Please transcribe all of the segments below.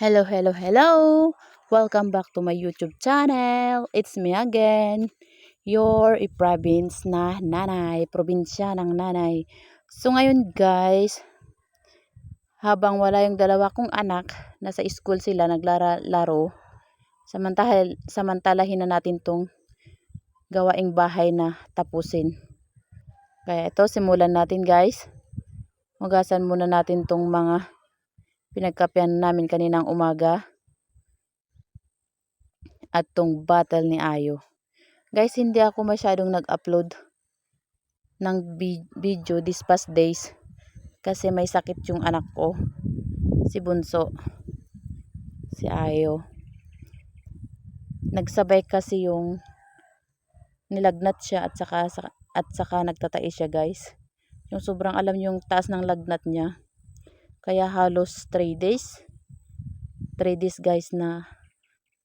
Hello, hello, hello! Welcome back to my YouTube channel. It's me again, your province na nanay, probinsya ng nanay. So ngayon guys, habang wala yung dalawa kong anak, nasa school sila naglalaro, samantalahin na natin tong gawaing bahay na tapusin. Kaya ito, simulan natin guys. Hugasan muna natin tong mga pinagkapian namin kaninang umaga at tong bottle ni Ayo. Guys, hindi ako masyadong nag-upload ng video this past days kasi may sakit yung anak ko, si Bunso, si Ayo. Nagsabay kasi yung nilagnat siya at saka nagtatai siya guys. Yung sobrang alam yung taas ng lagnat niya. Kaya halos 3 days guys na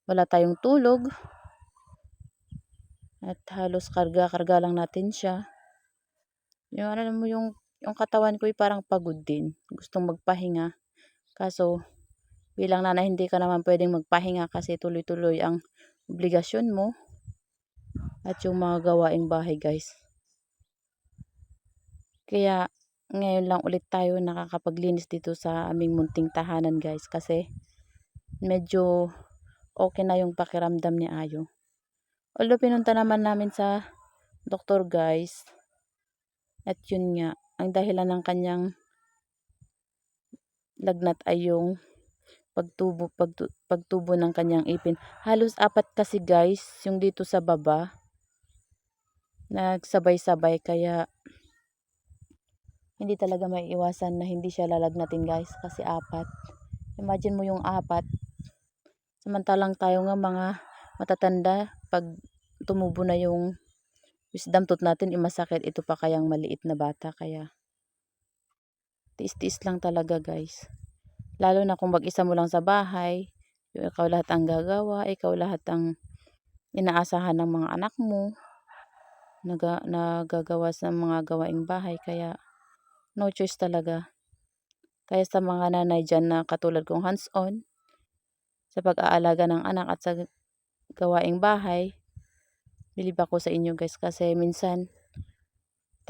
wala tayong tulog. At halos karga lang natin siya. Yung alam mo yung katawan ko ay parang pagod din. Gustong magpahinga. Kaso bilang nanay hindi ka naman pwedeng magpahinga kasi tuloy-tuloy ang obligasyon mo at yung mga gawaing bahay guys. Kaya ngayon lang ulit tayo nakakapaglinis dito sa aming munting tahanan guys kasi medyo okay na yung pakiramdam ni Ayo. Although pinunta naman namin sa doktor guys, at yun nga, ang dahilan ng kanyang lagnat ay yung pagtubo ng kanyang ipin. Halos 4 kasi guys, yung dito sa baba, nagsabay-sabay kaya hindi talaga maiiwasan na hindi siya lalagnatin guys kasi 4. Imagine mo yung 4. Samantalang tayo nga mga matatanda, pag tumubo na yung wisdom tooth natin, masakit. Ito pa kayang maliit na bata. Kaya tiis-tiis lang talaga guys. Lalo na kung mag-isa mo lang sa bahay, yung ikaw lahat ang gagawa, ikaw lahat ang inaasahan ng mga anak mo, nagagawa sa mga gawaing bahay. Kaya no choice talaga. Kaya sa mga nanay dyan na katulad kong hands-on sa pag-aalaga ng anak at sa gawaing bahay, bilib ako sa inyo guys kasi minsan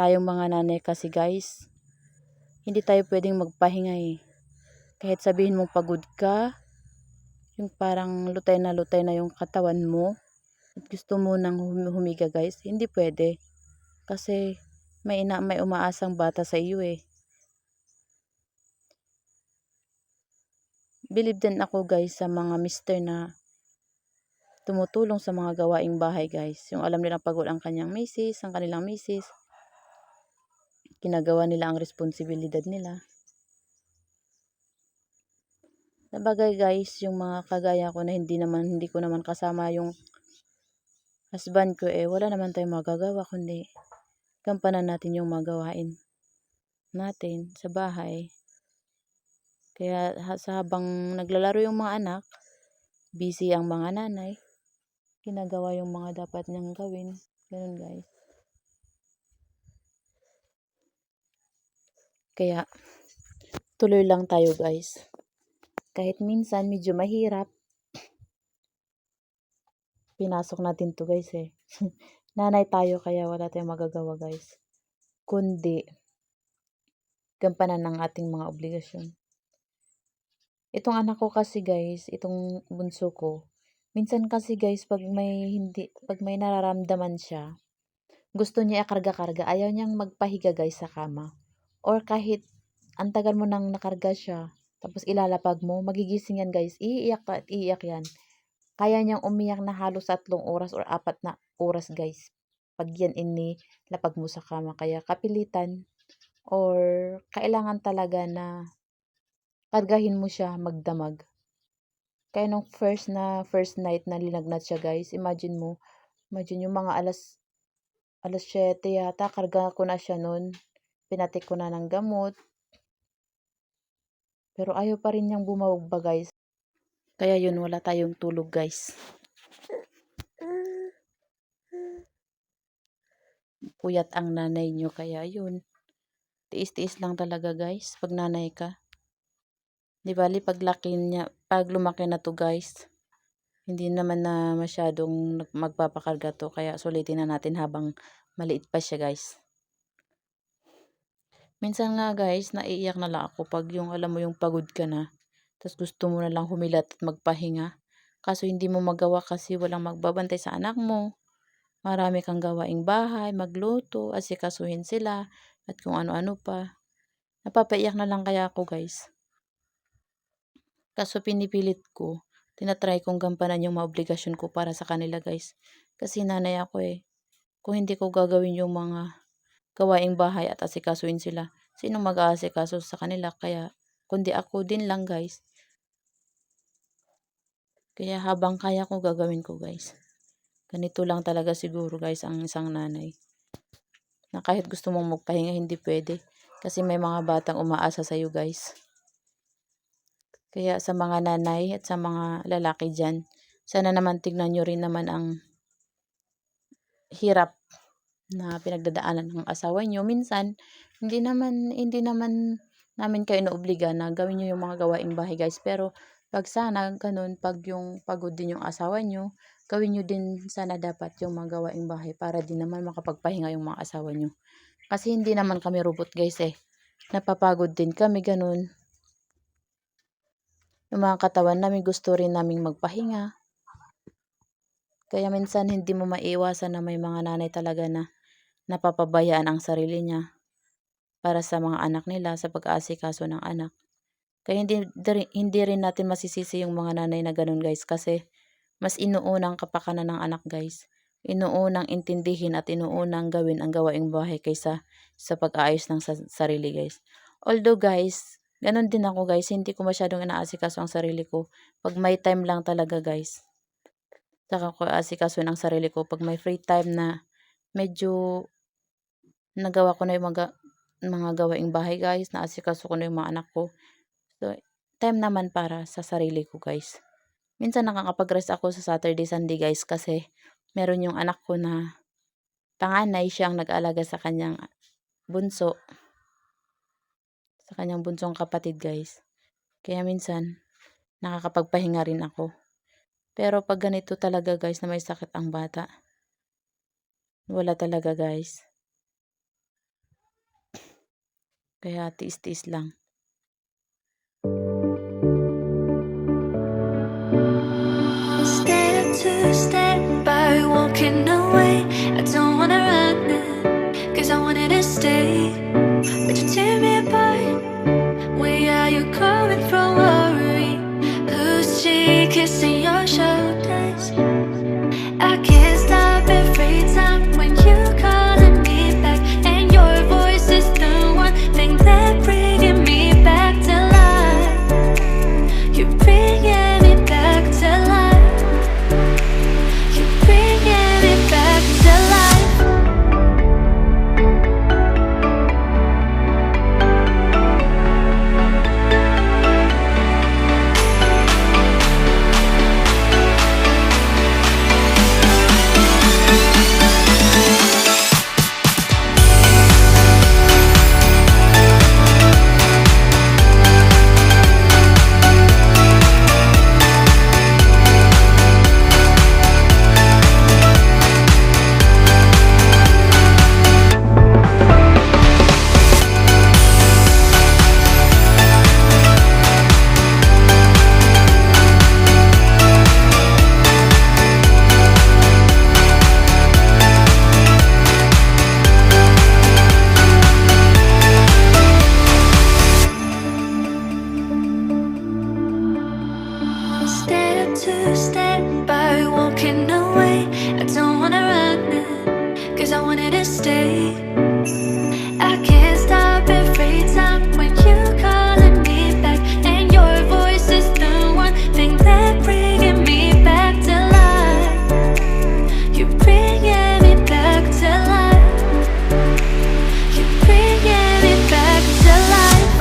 tayong mga nanay kasi guys, hindi tayo pwedeng magpahinga eh. Kahit sabihin mong pagod ka, yung parang lutay na yung katawan mo at gusto mo nang humiga guys, hindi pwede. Kasi may umaasang bata sa iyo eh. Bilib din ako guys sa mga mister na tumutulong sa mga gawaing bahay guys. Yung alam nilang pagod ang kanyang misis, ang kanilang misis, ginagawa nila ang responsibilidad nila. Sabagay guys, yung mga kagaya ko na hindi ko naman kasama yung husband ko eh, wala naman tayong magagawa kundi gampanan natin yung magawain natin sa bahay. Kaya habang naglalaro yung mga anak, busy ang mga nanay, ginagawa yung mga dapat niyang gawin. Ganun guys. Kaya tuloy lang tayo guys. Kahit minsan medyo mahirap, pinasok natin to guys eh. Nanay tayo kaya wala tayong magagawa guys. Kundi gampanan ng ating mga obligasyon. Itong anak ko kasi guys, itong bunso ko, minsan kasi guys pag may nararamdaman siya, gusto niya ikarga-karga, ayaw niyang magpahiga guys sa kama. Or kahit antagal mo nang nakarga siya, tapos ilalapag mo, magigising yan guys, iiyak at iiyak yan. Kaya niyang umiyak na halos 3 oras or 4 na oras guys. Pag yan inilapag mo sa kama, kaya kapilitan or kailangan talaga na kargahin mo siya magdamag. Kaya nung first night na linagnat siya guys, imagine yung mga alas 7 yata, karga ko na siya nun. Pinatik ko na ng gamot. Pero ayaw pa rin niyang bumawag ba guys. Kaya yun, wala tayong tulog guys. Puyat ang nanay niyo, kaya yun. Tiis-tiis lang talaga guys, pag nanay ka. Di bali, 'pag lumaki na 'to guys, hindi naman na masyadong magpapakarga 'to kaya sulitin na natin habang maliit pa siya guys. Minsan nga guys, naiiyak na lang ako 'pag yung alam mo yung pagod ka na, ta's gusto mo na lang humilat at magpahinga. Kaso hindi mo magawa kasi walang magbabantay sa anak mo, marami kang gawaing bahay, magluto, asikasuhin sila, at kung ano-ano pa. Napapaiyak na lang kaya ako guys. Kaso pinipilit ko, tina-try kong gampanan yung mga obligasyon ko para sa kanila guys. Kasi nanay ako eh. Kung hindi ko gagawin yung mga gawaing bahay at asikasuhin sila, sinong mag-aasikaso sa kanila? Kaya kundi ako din lang guys. Kaya habang kaya ko gagawin ko guys. Ganito lang talaga siguro guys ang isang nanay. Na kahit gusto mong magpahinga hindi pwede. Kasi may mga batang umaasa sa iyo guys. Kaya sa mga nanay at sa mga lalaki dyan, sana naman tignan nyo rin naman ang hirap na pinagdadaanan ng asawa nyo. Minsan, hindi naman namin kayo inaobliga na gawin nyo yung mga gawaing bahay guys. Pero pag sana ganun, pag yung pagod din yung asawa nyo, gawin nyo din sana dapat yung mga gawaing bahay para din naman makapagpahinga yung mga asawa nyo. Kasi hindi naman kami robot guys eh. Napapagod din kami ganun. Yung mga katawan namin gusto rin naming magpahinga. Kaya minsan hindi mo maiiwasan na may mga nanay talaga na napapabayaan ang sarili niya para sa mga anak nila, sa pag-aasikaso ng anak. Kaya hindi rin natin masisisi yung mga nanay na ganun guys kasi mas inuunang kapakanan ng anak guys. Inuunang intindihin at inuunang gawin ang gawaing bahay kaysa sa pag-aayos ng sarili guys. Although guys, ganun din ako guys, hindi ko masyadong inaasikaso ang sarili ko. Pag may time lang talaga guys, saka ko asikaso ng sarili ko. Pag may free time na medyo nagawa ko na yung mga gawaing bahay guys, naasikaso ko na yung mga anak ko. So, time naman para sa sarili ko guys. Minsan nakakapag-rest ako sa Saturday, Sunday guys kasi meron yung anak ko na panganay, siyang nag-aalaga sa kanyang bunso. Sa kanyang bunsong kapatid guys. Kaya minsan, nakakapagpahinga rin ako. Pero pag ganito talaga guys na may sakit ang bata, wala talaga guys. Kaya tiis-tiis lang. Step to step by walking away. I don't wanna run it, cause I wanted to stay. But you tear me apart. Where are you coming from, worry? Who's she kissing your shoulders? I can't stop every time when you calling me back, and your voice is the one thing that bringing me back to life. You're bringing me back to life. You're bringing me back to life. Step to step by walking away. I don't wanna run it, cause I wanted to stay. I can't stop every time when you calling me back, and your voice is the one thing that bringing me back to life. You're bringing me back to life. You're bringing me back to life.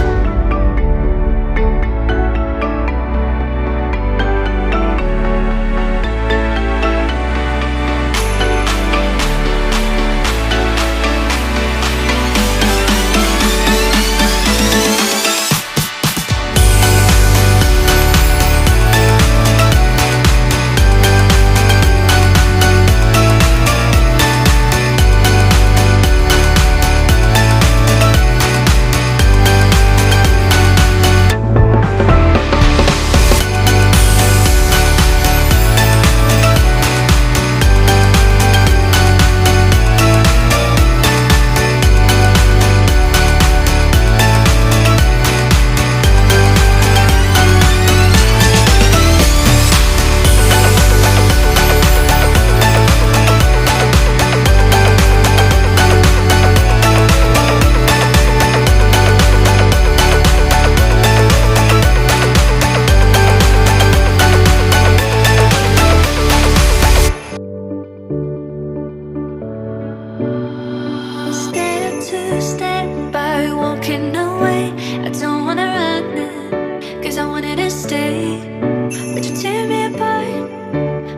to stand by walking away. I don't wanna run it, 'cause I wanted to stay. But you tear me apart.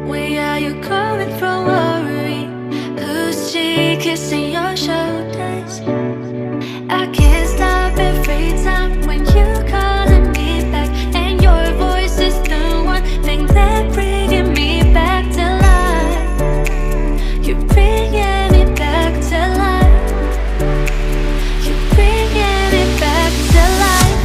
Where are you coming from, worry? Who's she kissing your shoulders? I can't stop every time when you calling me back, and your voice is the one thing that bringing me back to life. You're bringing me back to life. You're bringing me back to life.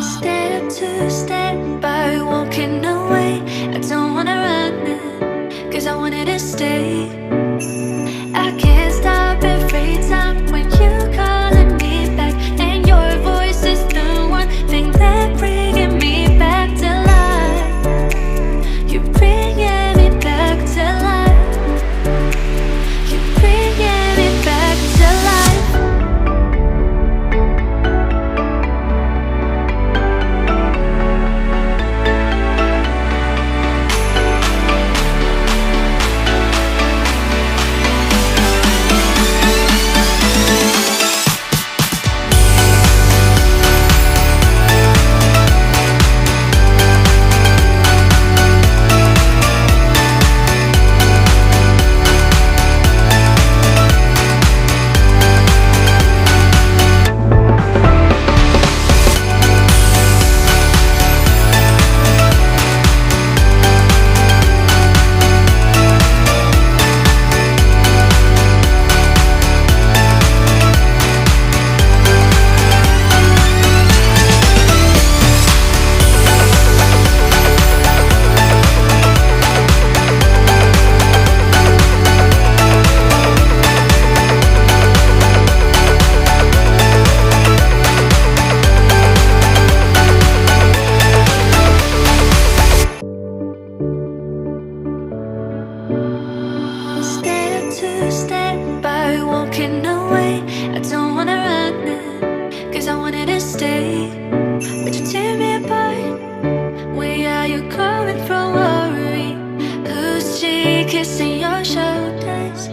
Step to step by walking away. I don't wanna run it, 'cause I wanted to stay. I can't stop every time when you calling me back, and your voice is the one thing that bringing me back to life. You're bringing me back to life. You're bringing me back to life. Step to step by walking away. I don't wanna run it, 'cause I wanted to stay. But you tear me apart. Where are you coming from, worry? Who's she kissing your shoulders?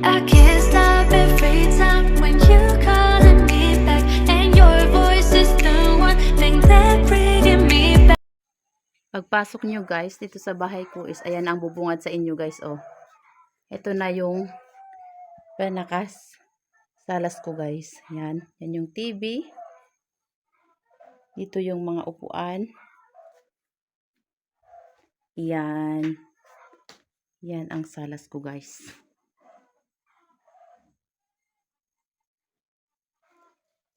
I can't stop every time when you calling me back, and your voice is the one thing that bringing me back. Pagpasok nyo guys, dito sa bahay ko is, ayan ang bubungad sa inyo guys, oh. Ito na yung panakas salas ko guys. Yan. Yan yung TV. Dito yung mga upuan. Yan. Yan ang salas ko guys.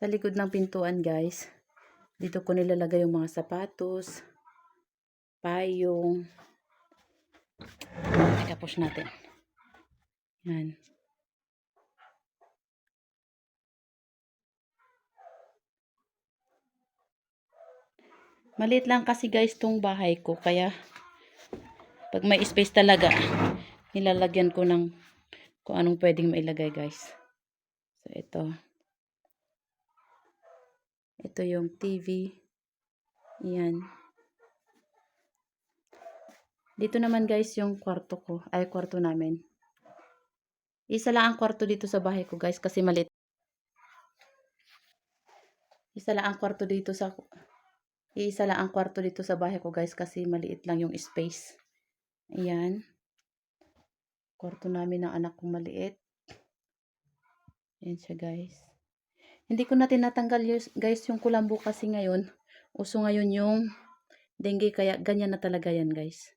Sa likod ng pintuan guys, dito ko nilalagay yung mga sapatos, payong. Teka, push natin. Yan. Maliit lang kasi guys tong bahay ko, kaya pag may space talaga, nilalagyan ko ng kung anong pwedeng mailagay guys. So ito. Ito yung TV. Yan. Dito naman guys yung kwarto ko, ay kwarto namin. Isa lang ang kwarto dito sa bahay ko guys kasi maliit. Isa lang ang kwarto dito sa bahay ko guys kasi maliit lang yung space. Ayan. Kwarto namin ng anak kong maliit. Ayan siya guys. Hindi ko na tinatanggal guys yung kulambo kasi ngayon. Uso ngayon yung dengue, kaya ganyan na talaga yan guys.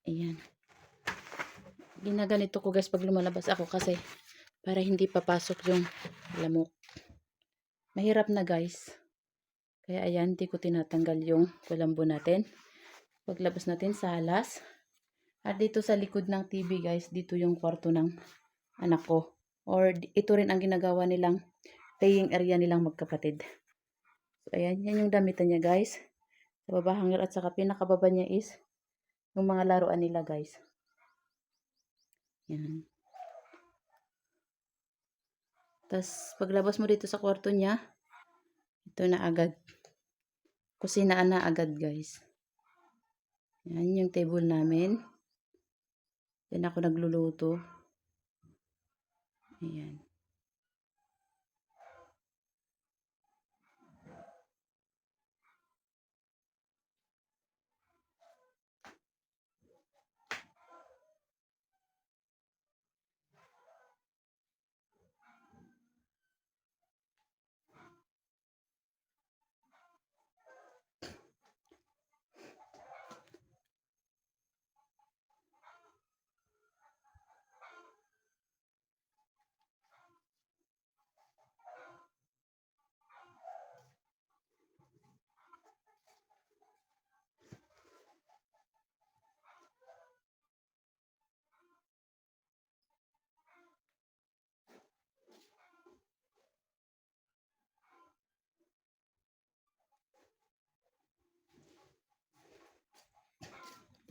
Ayan. Ginaganito ko guys pag lumalabas ako kasi para hindi papasok yung lamok. Mahirap na guys. Kaya ayan, hindi ko tinatanggal yung kulambo natin. Paglabas natin sa alas. At dito sa likod ng TV guys, dito yung kwarto ng anak ko. Or ito rin ang ginagawa nilang playing area nilang magkapatid. So ayan, yan yung damitan niya guys. Sa baba hanger at saka pinakababa niya is yung mga laruan nila guys. Yan. Tapos paglabas mo dito sa kwarto niya, ito na agad. Kusinaan na agad guys. Yan yung table namin. Yan ako nagluluto. Ayan.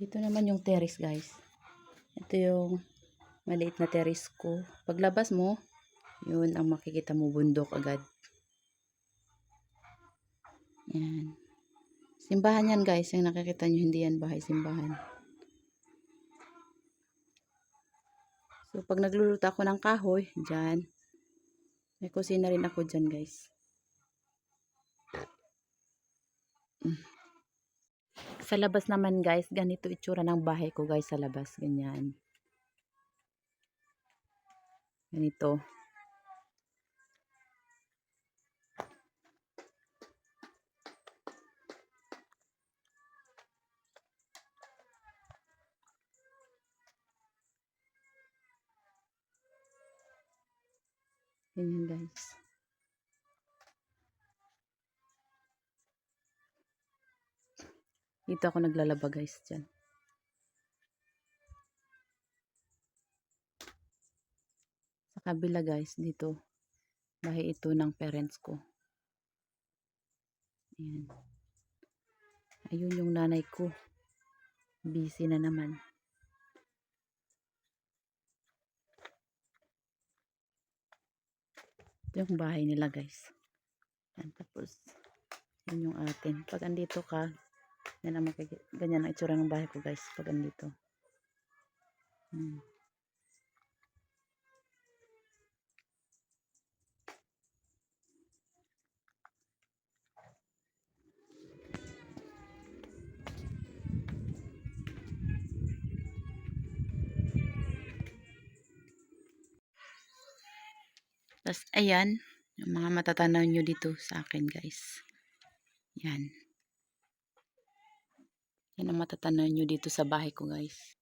Dito naman yung terrace guys. Ito yung maliit na terrace ko. Paglabas mo, yun ang makikita mo, bundok agad. Yan. Simbahan yan guys. Yung nakikita nyo, hindi yan bahay, simbahan. So pag nagluluto ako ng kahoy, dyan. May kusina rin ako dyan guys. Sa labas naman guys, ganito itsura ng bahay ko guys sa labas. Ganyan. Ganito. Ganyan guys. Dito ako naglalaba guys dyan. Sa kabila guys, dito. Bahay ito ng parents ko. Ayan. Ayun yung nanay ko. Busy na naman. Ito yung bahay nila guys. Yan, tapos yun yung atin. Pag andito ka, yan ang ganyan ang itsura ng bahay ko guys. Pag andito. Tapos ayan, yung mga matatanaw nyo dito sa akin guys. Yan. Yan ang matatanaw nyo dito sa bahay ko guys.